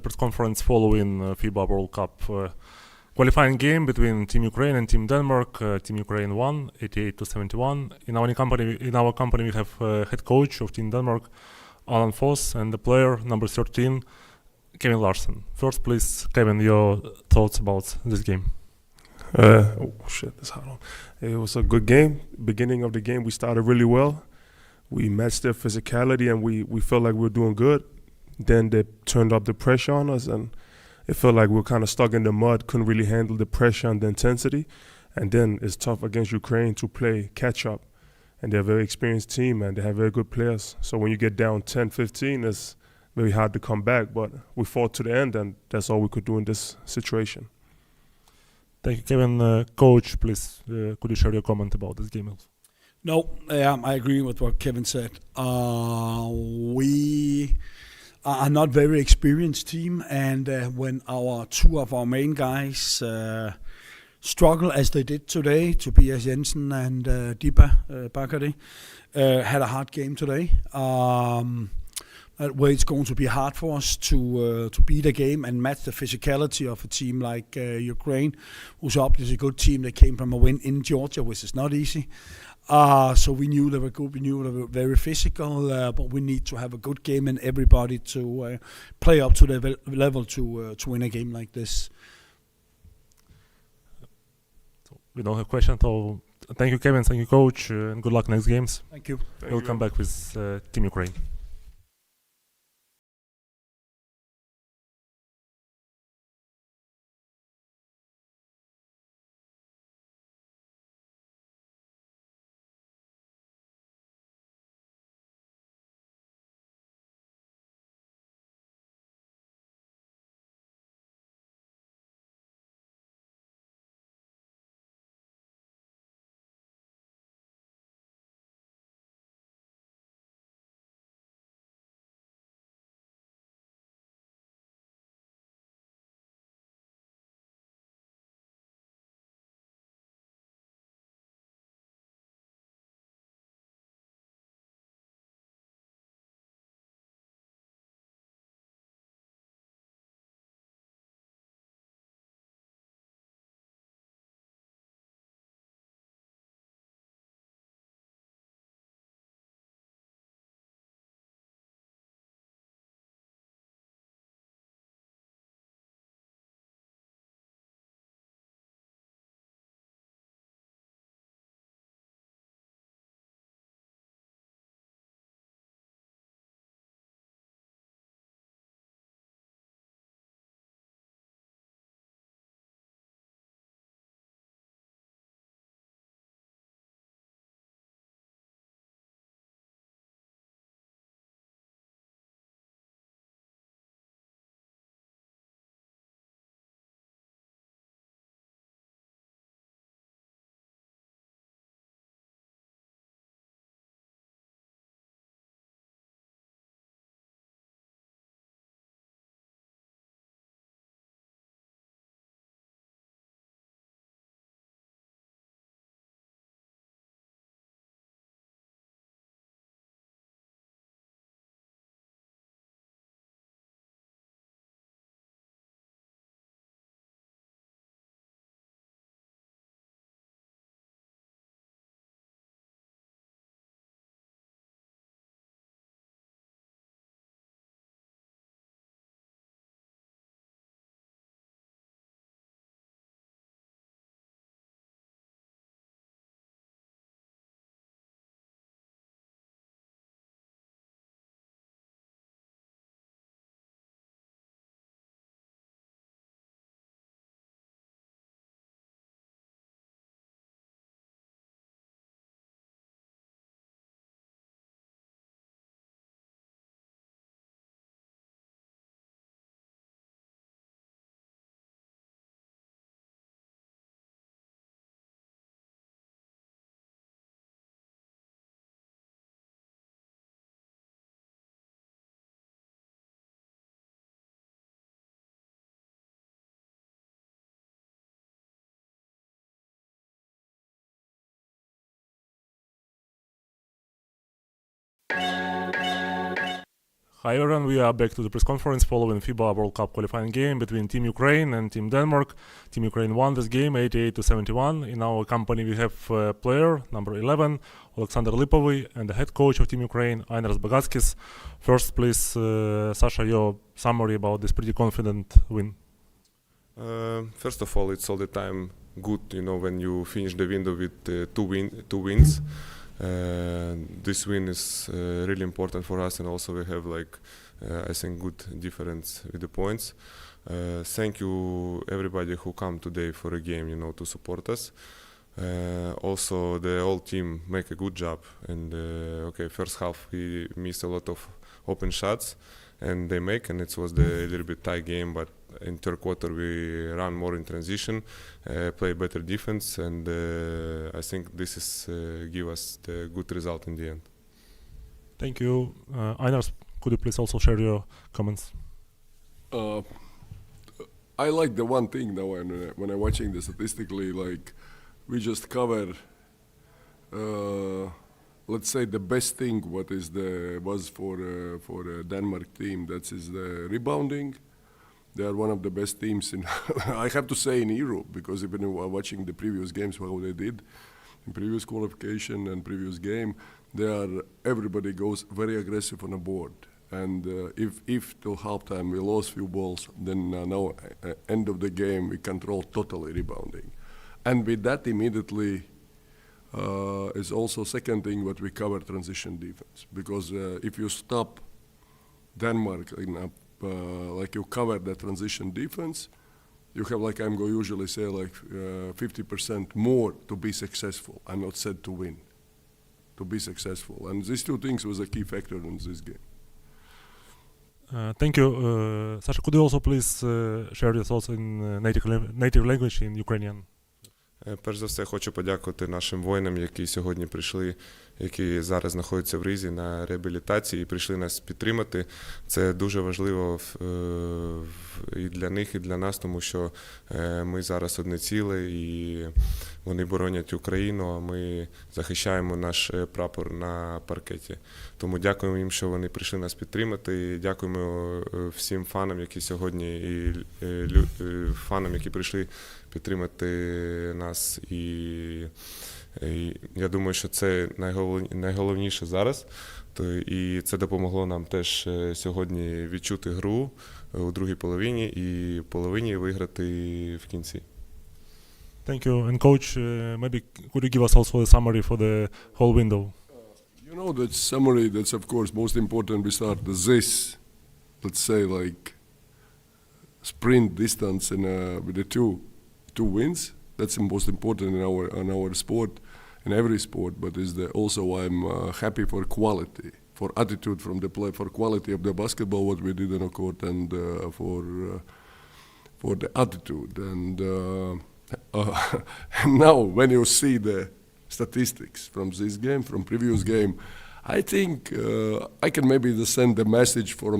Press conference following FIBA World Cup qualifying game between Team Ukraine and Team Denmark. Team Ukraine won 88-71. In our company, we have head coach of Team Denmark, Alan Foss, and the player number 13, Kevin Larsen. First, please, Kevin, your thoughts about this game. That's hot. It was a good game. Beginning of the game, we started really well. We matched their physicality, and we felt like we were doing good. Then they turned up the pressure on us, and it felt like we were kind of stuck in the mud, couldn't really handle the pressure and the intensity. And then it's tough against Ukraine to play catch-up. And they're a very experienced team, and they have very good players. So when you get down 10-15, it's very hard to come back. But we fought to the end, and that's all we could do in this situation. Thank you, Kevin. Coach, please, could you share your comment about this game? No, I agree with what Kevin said. We are not very experienced team, and when two of our main guys struggle as they did today, Tobias Jensen and Diba Bakari, had a hard game today. Where it's going to be hard for us to beat a game and match the physicality of a team like Ukraine, who's obviously a good team. They came from a win in Georgia, which is not easy. So we knew they were good. We knew they were very physical, but we need to have a good game and everybody to play up to the level to win a game like this. So we don't have questions. So thank you, Kevin. Thank you, Coach, and good luck next games. Thank you. We'll come back with Team Ukraine. Hi everyone, we are back to the press conference following FIBA World Cup qualifying game between Team Ukraine and Team Denmark. Team Ukraine won this game 88-71. In our company we have player number 11, Alexander Lipovy, and the head coach of Team Ukraine, Ainars Bagaskis. First, please, Sasha, your summary about this pretty confident win. First of all, it's all the time good, when you finish the window with two wins. This win is really important for us, and also we have I think good difference with the points. Thank you everybody who come today for a game, to support us. Also the whole team make a good job, and first half we missed a lot of open shots and it was a little bit tight game, but in third quarter we ran more in transition, play better defense, and I think this is give us the good result in the end. Thank you. Ainars, could you please also share your comments? I like the one thing now when I'm watching the statistically, we just cover let's say the best thing was for Denmark team, that is the rebounding. They are one of the best teams in I have to say in Europe, because even watching the previous games how they did in previous qualification and previous game, everybody goes very aggressive on the board. And if till halftime we lost few balls, then now end of the game we control totally rebounding. And with that immediately is also second thing what we cover, transition defense. Because if you stop Denmark like you cover the transition defense, you have, like I'm going to usually say, 50% more to be successful. I'm not said to win, to be successful. And these two things was a key factor in this game. Thank you. Sasha, could you also please share your thoughts in native language in Ukrainian? Перш за все, хочу подякувати нашим воїнам, які сьогодні прийшли, які зараз знаходяться в Ризі на реабілітації і прийшли нас підтримати. Це дуже важливо і для них, і для нас, тому що ми зараз одне ціле, і вони боронять Україну, а ми захищаємо наш прапор на паркеті. Тому дякуємо їм, що вони прийшли нас підтримати. Дякуємо всім фанам, які сьогодні, і фанам, які прийшли підтримати нас. І я думаю, що це найголовніше зараз. І це допомогло нам теж сьогодні відчути гру у другій половині і половині виграти в кінці. Thank you. And coach, maybe could you give us also a summary for the whole window? That summary, that's of course most important. We start this, let's say, sprint distance with the two wins. That's the most important in our sport, in every sport. But also I'm happy for quality, for attitude from the play, for quality of the basketball what we did on the court, and for the attitude. And now when you see the statistics from this game, from previous game, I think I can maybe send the message from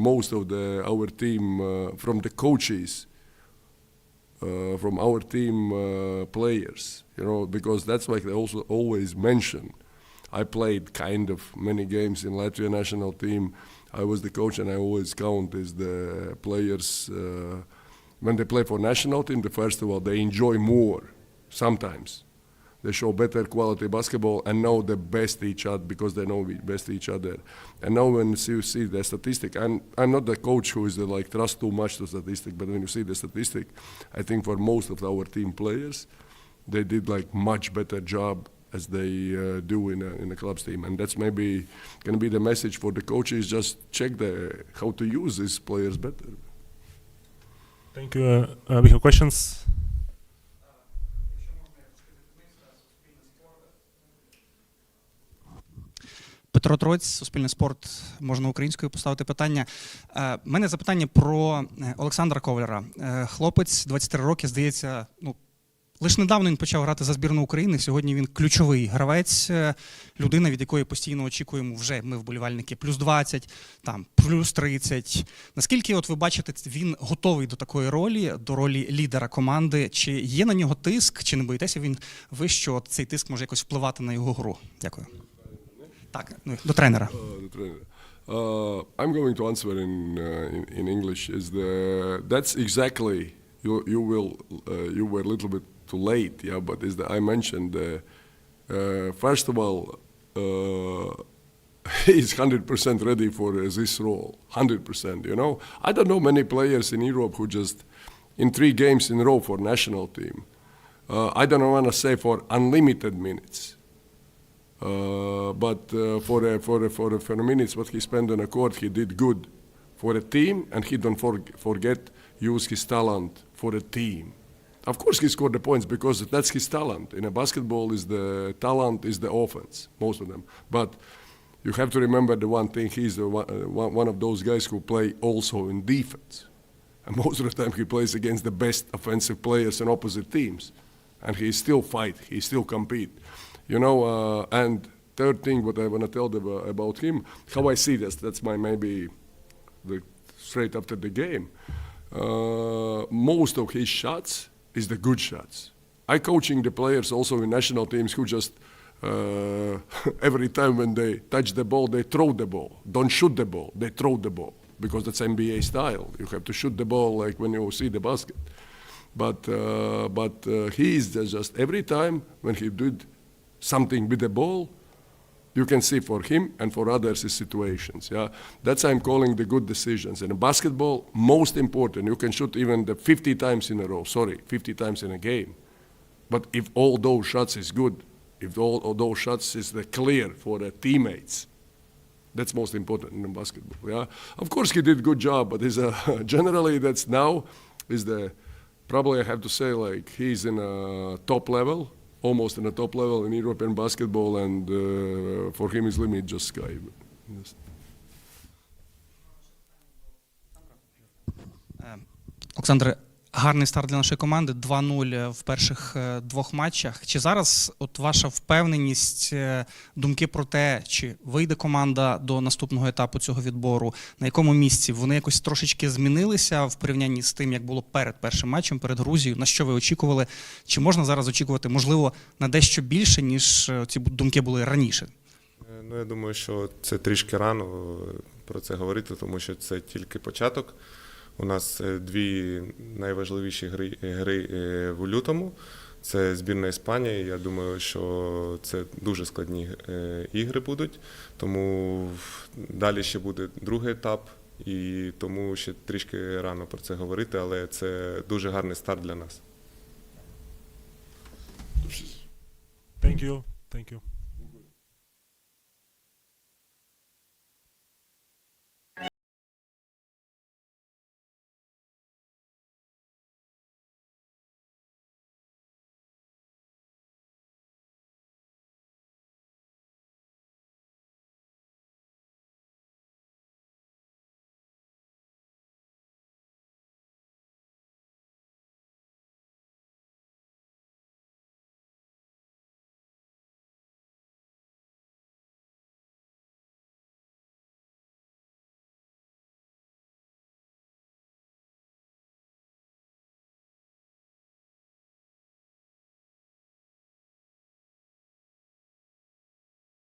most of our team, from the coaches, from our team players, because that's like they also always mention. I played kind of many games in Latvia national team. I was the coach, and I always count as the players when they play for national team. First of all, they enjoy more. Sometimes they show better quality basketball and know the best each other, because they know best each other. And now when you see the statistic, I'm not the coach who is trust too much to statistic, but when you see the statistic, I think for most of our team players, they did much better job as they do in a club's team. And that's maybe going to be the message for the coaches, just check how to use these players better. Thank you. We have questions. Петро Троць, Суспільне спорт, можна українською поставити питання. У мене запитання про Олександра Коваля. Хлопець, 23 роки, здається, лише недавно він почав грати за збірну України, сьогодні він ключовий гравець, людина, від якої постійно очікуємо вже ми вболівальники плюс 20, плюс 30. Наскільки ви бачите, він готовий до такої ролі, до ролі лідера команди? Чи є на нього тиск, чи не боїтеся ви, що цей тиск може якось впливати на його гру? Дякую. Так, до тренера. I'm going to answer in English. That's exactly you were a little bit too late, yeah. But I mentioned first of all, he's 100% ready for this role, 100%. You know, I don't know many players in Europe who just in 3 games in a row for national team. I don't want to say for unlimited minutes. But for the minutes what he spent on the court, he did good for a team, and he don't forget use his talent for a team. Of course, he scored the points because that's his talent. In a basketball, is the talent is the offense, most of them. But you have to remember the one thing: he's one of those guys who play also in defense, and most of the time he plays against the best offensive players and opposite teams, and he still fight, he still compete. You know, and third thing, what I want to tell about him, how I see this, that's my maybe straight after the game. Most of his shots is the good shots. I coaching the players also in national teams who just every time when they touch the ball, they throw the ball. Don't shoot the ball, they throw the ball, because that's NBA style. You have to shoot the ball like when you see the basket. But he is just every time when he did something with the ball, you can see for him and for others is situations. Yeah, that's I'm calling the good decisions. And in basketball, most important, you can shoot even the 50 times in a row. 50 times in a game. But if all those shots is good, if all those shots is the clear for the teammates, that's most important in basketball. Yeah, of course he did a good job, but generally that's now is the probably I have to say like he's in a top level. Almost in the top level in European basketball, and for him his limit just sky. Yes. Олександре, гарний старт для нашої команди, 2-0 в перших 2 матчах. Чи зараз от ваша впевненість, думки про те, чи вийде команда до наступного етапу цього відбору, на якому місці, вони якось трошечки змінилися в порівнянні з тим, як було перед першим матчем, перед Грузією? На що ви очікували? Чи можна зараз очікувати, можливо, на дещо більше, ніж ці думки були раніше? Ну, я думаю, що це трішки рано про це говорити, тому що це тільки початок. У нас 2 найважливіші гри в лютому. Це збірна Іспанії. Я думаю, що це дуже складні ігри будуть. Тому далі ще буде другий етап. І тому ще трішки рано про це говорити, але це дуже гарний старт для нас. Thank you.